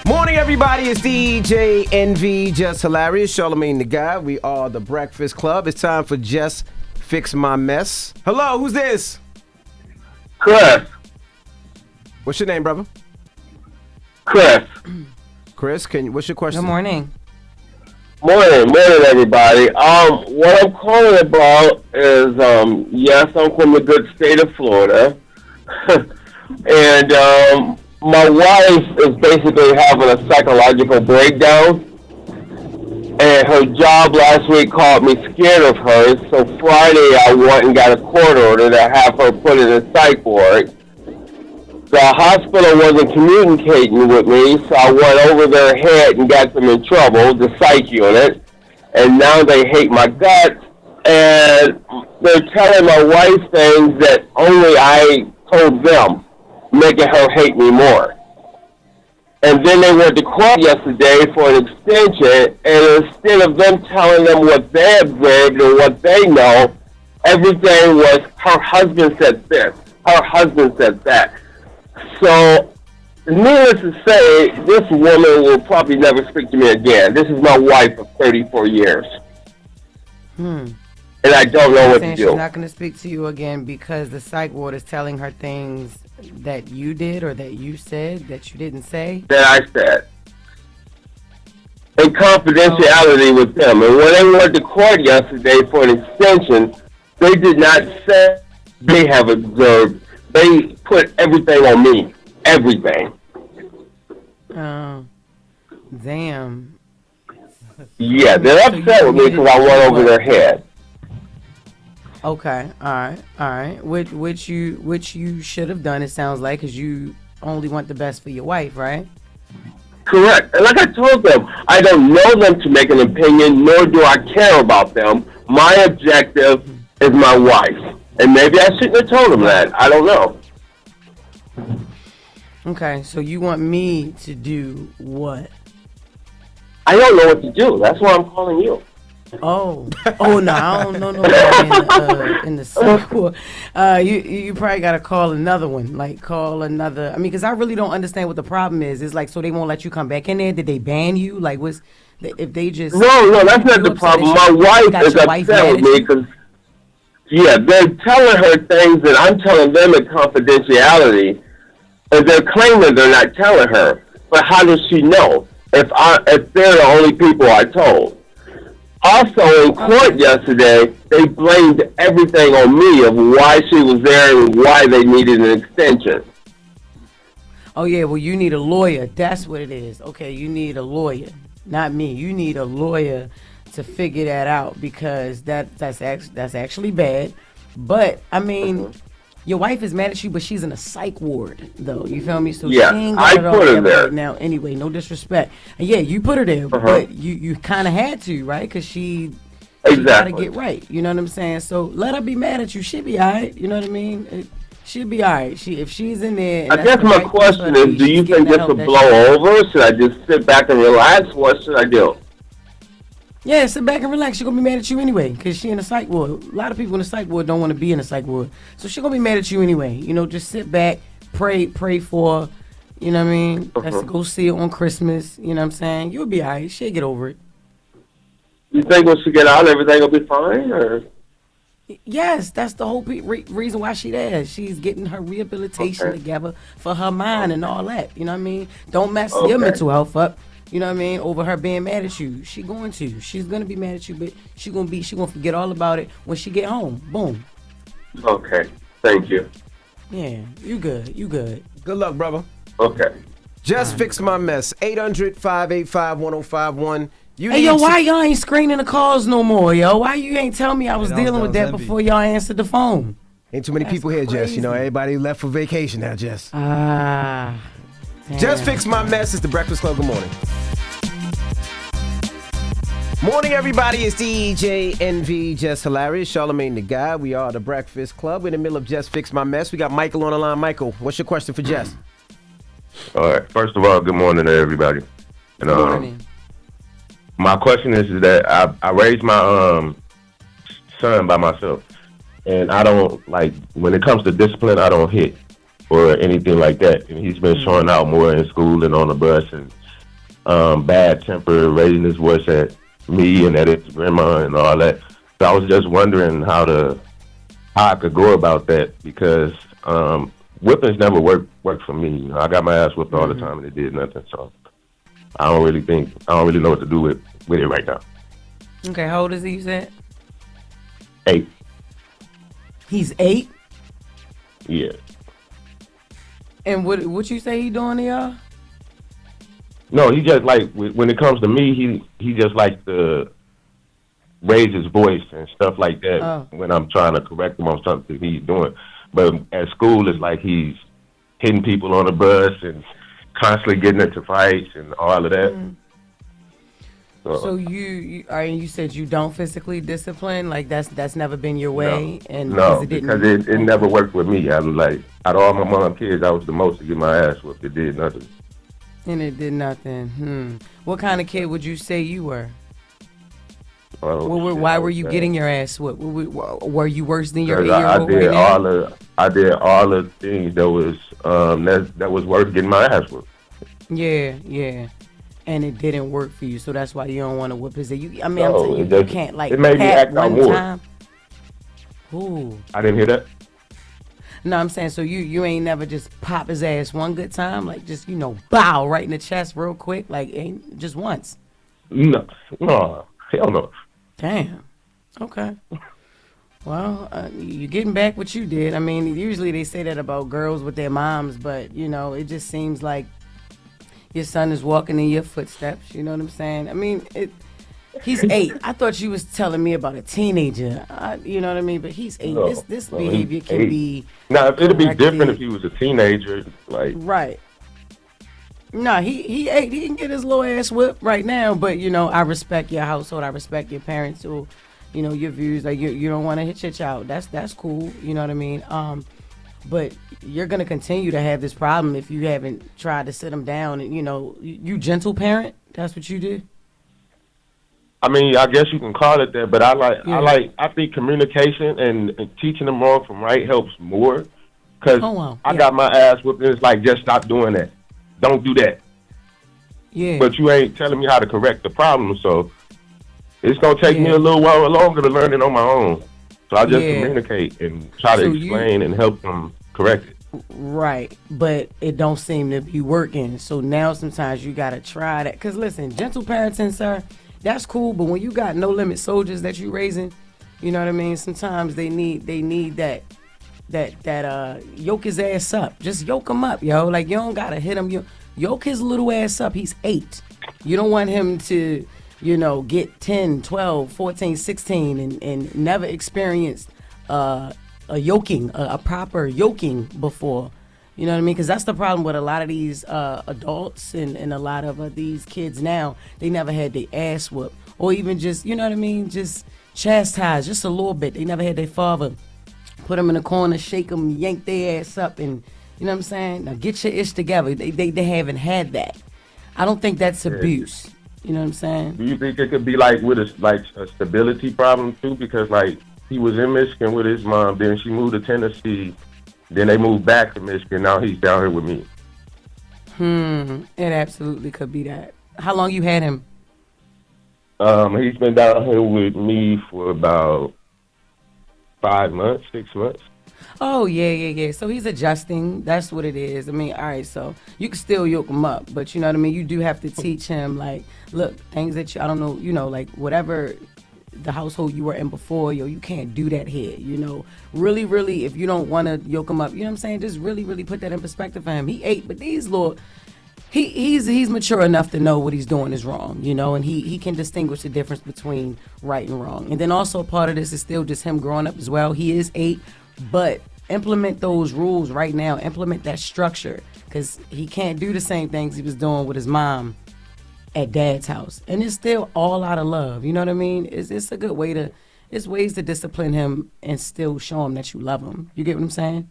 Morning, everybody. It's DJ NV, Jess Hilarious, Charlamagne the Guy. We are the Breakfast Club. It's time for Jess Fix My Mess. Hello, who's this? Chris. What's your name, brother? Chris. Chris, what's your question? Good morning. Morning, everybody. What I'm calling about is, yes, I'm from the good state of Florida, and my wife is basically having a psychological breakdown, and her job last week called me scared of her, so Friday I went and got a court order to have her put in a psych ward. The hospital wasn't communicating with me, so I went over their head and got them in trouble, the psych unit, and now they hate my guts, and they're telling my wife things that only I told them, making her hate me more. And then they went to court yesterday for an extension, and instead of them telling them what they observed and what they know, everything was, her husband said this, her husband said that. So, needless to say, this woman will probably never speak to me again. This is my wife of 34 years. And I don't know what to do. She's not going to speak to you again because the psych ward is telling her things that you did or that you said that you didn't say? That I said. In confidentiality with them. And when they went to court yesterday for an extension, they did not say they have observed. They put everything on me. Everything. Oh, damn. Yeah, they're upset with me because I went over their head. Okay, all right. Which you should have done, it sounds like, because you only want the best for your wife, right? Correct. And like I told them, I don't know them to make an opinion, nor do I care about them. My objective is my wife. And maybe I shouldn't have told them that. I don't know. Okay, so you want me to do what? I don't know what to do. That's why I'm calling you. Oh no, I don't know nobody in the psych ward. You probably gotta call another one. Like call another. I mean, because I really don't understand what the problem is. It's like so they won't let you come back in there. Did they ban you? Like what's if they just? No, that's not the problem. My wife is upset with me because they're telling her things that I'm telling them in confidentiality, and they're claiming they're not telling her. But how does she know if they're the only people I told? Also, in court yesterday, they blamed everything on me of why she was there and why they needed an extension. Oh, yeah, well, you need a lawyer. That's what it is. Okay, you need a lawyer. Not me. You need a lawyer to figure that out because that's actually bad. But, I mean, your wife is mad at you, but she's in a psych ward, though. You feel me? So yeah, she ain't I got it put her there. right now. Anyway, no disrespect. And yeah, you put her there, but you kind of had to, right? Because she got to get right. You know what I'm saying? So let her be mad at you. She'll be all right. You know what I mean? She'll be all right. If she's in there. I guess my question is, do you think this will blow over? Should I just sit back and relax? What should I do? Yeah, sit back and relax. She's going to be mad at you anyway because she in the psych ward. A lot of people in the psych ward don't want to be in the psych ward. So she's going to be mad at you anyway. You know, just sit back, pray for her. You know what I mean? Let's go see her on Christmas. You know what I'm saying? You'll be all right. She'll get over it. You think when she get out, everything will be fine? Or? Yes, that's the whole reason why she there. She's getting her rehabilitation together for her mind and all that. You know what I mean? Don't mess your mental health up. You know what I mean? Over her being mad at you. She's going to be mad at you, but she gonna forget all about it when she get home. Boom. Okay. Thank you. Yeah, you good. Good luck, brother. Okay. Just fix my mess. 800-585-1051. Hey, yo, why y'all ain't screening the calls no more, yo? Why you ain't tell me I was dealing with that before y'all answered the phone? Ain't too many people here, Jess. You know, everybody left for vacation now, Jess. Just fix my mess. It's the Breakfast Club. Good morning. Morning, everybody. It's DJ NV, Jess Hilarious, Charlamagne the Guy. We are the Breakfast Club. We're in the middle of Just Fix My Mess. We got Michael on the line. Michael, what's your question for Jess? All right. First of all, good morning to everybody. And, good morning. My question is that I raised my son by myself, and I don't, like, when it comes to discipline, I don't hit or anything like that. And he's been showing out more in school and on the bus, and bad temper, raising his voice at me and at his grandma and all that. So I was just wondering how I could go about that, because whippings never worked for me. You know, I got my ass whipped all the time and it did nothing. So I don't really know what to do with it right now. Okay, how old is he, you said? 8. He's 8? Yeah. And what you say he doing to y'all? No, he just like, when it comes to me, he just like to raise his voice and stuff like that when I'm trying to correct him on something he's doing. But at school, it's like he's hitting people on the bus and constantly getting into fights and all of that. Mm. So you said you don't physically discipline? Like that's never been your way? No, because it never worked with me. I'm like, out of all my mom's kids, I was the most to get my ass whooped. It did nothing. And it did nothing. What kind of kid would you say you were? Why were you getting your ass whooped? Were you worse than your 8-year-old right now? I did all the things that was worth getting my ass whooped. Yeah. And it didn't work for you, so that's why you don't want to whip his ass. I'm No, saying you can't like it made me act out more. Time. Ooh. I didn't hear that. No, I'm saying so you ain't never just pop his ass one good time, like just bow right in the chest real quick, like ain't just once. No, hell no. Damn. Okay. Well, you're getting back what you did. I mean, usually they say that about girls with their moms, but it just seems like your son is walking in your footsteps. You know what I'm saying? I mean, he's 8. I thought you was telling me about a teenager. You know what I mean? But he's 8. No, this behavior can 8. be. Now, it'd be different if he was a teenager, like. Right. No, he 8. He can get his little ass whipped right now. But I respect your household. I respect your parents who, your views. Like you don't want to hit your child. That's cool. You know what I mean? But you're gonna continue to have this problem if you haven't tried to sit him down. And you gentle parent. That's what you did. I mean, I guess you can call it that, but I think communication and teaching them wrong from right helps more. Cause I got my ass whipped, and it's like, just stop doing that. Don't do that. Yeah. But you ain't telling me how to correct the problem, so it's gonna take me a little while longer to learn it on my own. So I just communicate and try to explain and help them correct it. Right, but it don't seem to be working. So now sometimes you gotta try that. Cause listen, gentle parenting, sir, that's cool. But when you got no limit soldiers that you raising, you know what I mean. Sometimes they need that yoke his ass up. Just yoke him up, yo. Like you don't gotta hit him. You yoke his little ass up. He's 8. You don't want him to, get 10, 12, 14, 16 and never experienced a yoking, a proper yoking before. You know what I mean? Because that's the problem with a lot of these adults and a lot of these kids now. They never had their ass whooped. Or even just, you know what I mean, just chastised just a little bit. They never had their father put them in the corner, shake them, yank their ass up, and you know what I'm saying? Now get your ish together. They haven't had that. I don't think that's abuse. You know what I'm saying? Do you think it could be like with a stability problem too? Because like he was in Michigan with his mom, then she moved to Tennessee, then they moved back to Michigan. Now he's down here with me. It absolutely could be that. How long you had him? He's been down here with me for about 5 months, 6 months. Oh, yeah. So he's adjusting. That's what it is. I mean, all right, so you can still yoke him up, but you know what I mean? You do have to teach him, like, look, things that I don't know, like whatever the household you were in before, you can't do that here, Really, really, if you don't want to yoke him up, you know what I'm saying? Just really, really put that in perspective for him. He 8, but he's mature enough to know what he's doing is wrong, and he can distinguish the difference between right and wrong. And then also part of this is still just him growing up as well. He is 8, but implement those rules right now. Implement that structure, because he can't do the same things he was doing with his mom at dad's house. And it's still all out of love. You know what I mean? It's a good way it's ways to discipline him and still show him that you love him. You get what I'm saying?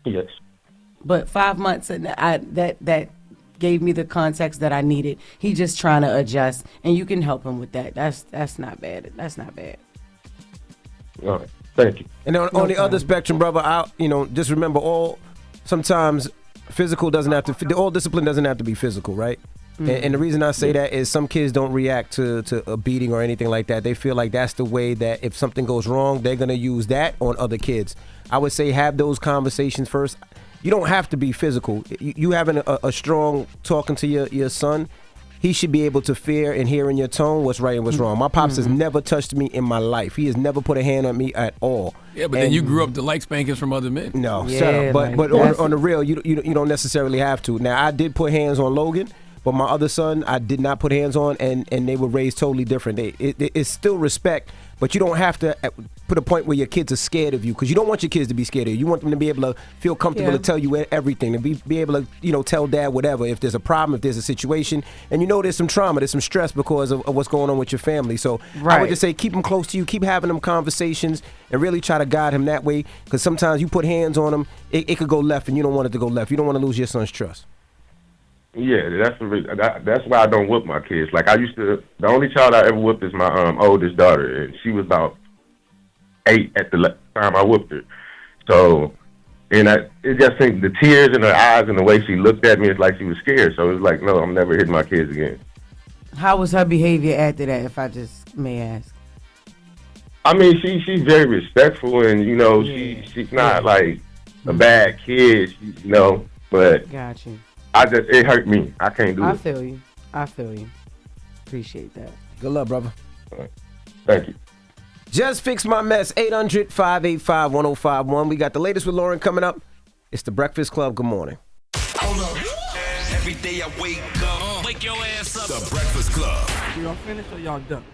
Yes. But 5 months, that gave me the context that I needed. He just trying to adjust, and you can help him with that. That's not bad. That's not bad. All right. Thank you. And on the other spectrum, brother, just remember, sometimes physical doesn't have to, all discipline doesn't have to be physical, right? And the reason I say that is some kids don't react to a beating or anything like that. They feel like that's the way that if something goes wrong, they're going to use that on other kids. I would say have those conversations first. You don't have to be physical. You having a strong talking to your son, he should be able to fear and hear in your tone what's right and what's wrong. My pops has never touched me in my life. He has never put a hand on me at all. Yeah, but then you grew up to like spankings from other men. No, Yeah, shut up. But like, on the real, you don't necessarily have to. Now, I did put hands on Logan, but my other son, I did not put hands on, and they were raised totally different. It's still respect, but you don't have to put a point where your kids are scared of you, because you don't want your kids to be scared of you. You want them to be able to feel comfortable to tell you everything, to be able to tell dad whatever, if there's a problem, if there's a situation, and there's some trauma, there's some stress because of what's going on with your family. So I would just say keep them close to you, keep having them conversations, and really try to guide him that way, because sometimes you put hands on him, it could go left, and you don't want it to go left. You don't want to lose your son's trust. Yeah, that's the reason. That's why I don't whoop my kids. Like, I used to. The only child I ever whooped is my oldest daughter, and she was about 8 at the time I whooped her. So, and it just seemed the tears in her eyes and the way she looked at me, it's like she was scared. So it was like, no, I'm never hitting my kids again. How was her behavior after that, if I just may ask? I mean, she's very respectful, and she's not like a bad kid, but Got you. it hurt me. I can't do it. I feel you. Appreciate that. Good luck, brother. All right. Thank you. Just fix my mess. 800-585-1051. We got the latest with Loren coming up. It's the Breakfast Club. Good morning. Hold up. Every day I wake up. Wake your ass up. The Breakfast Club. Y'all finished or y'all done?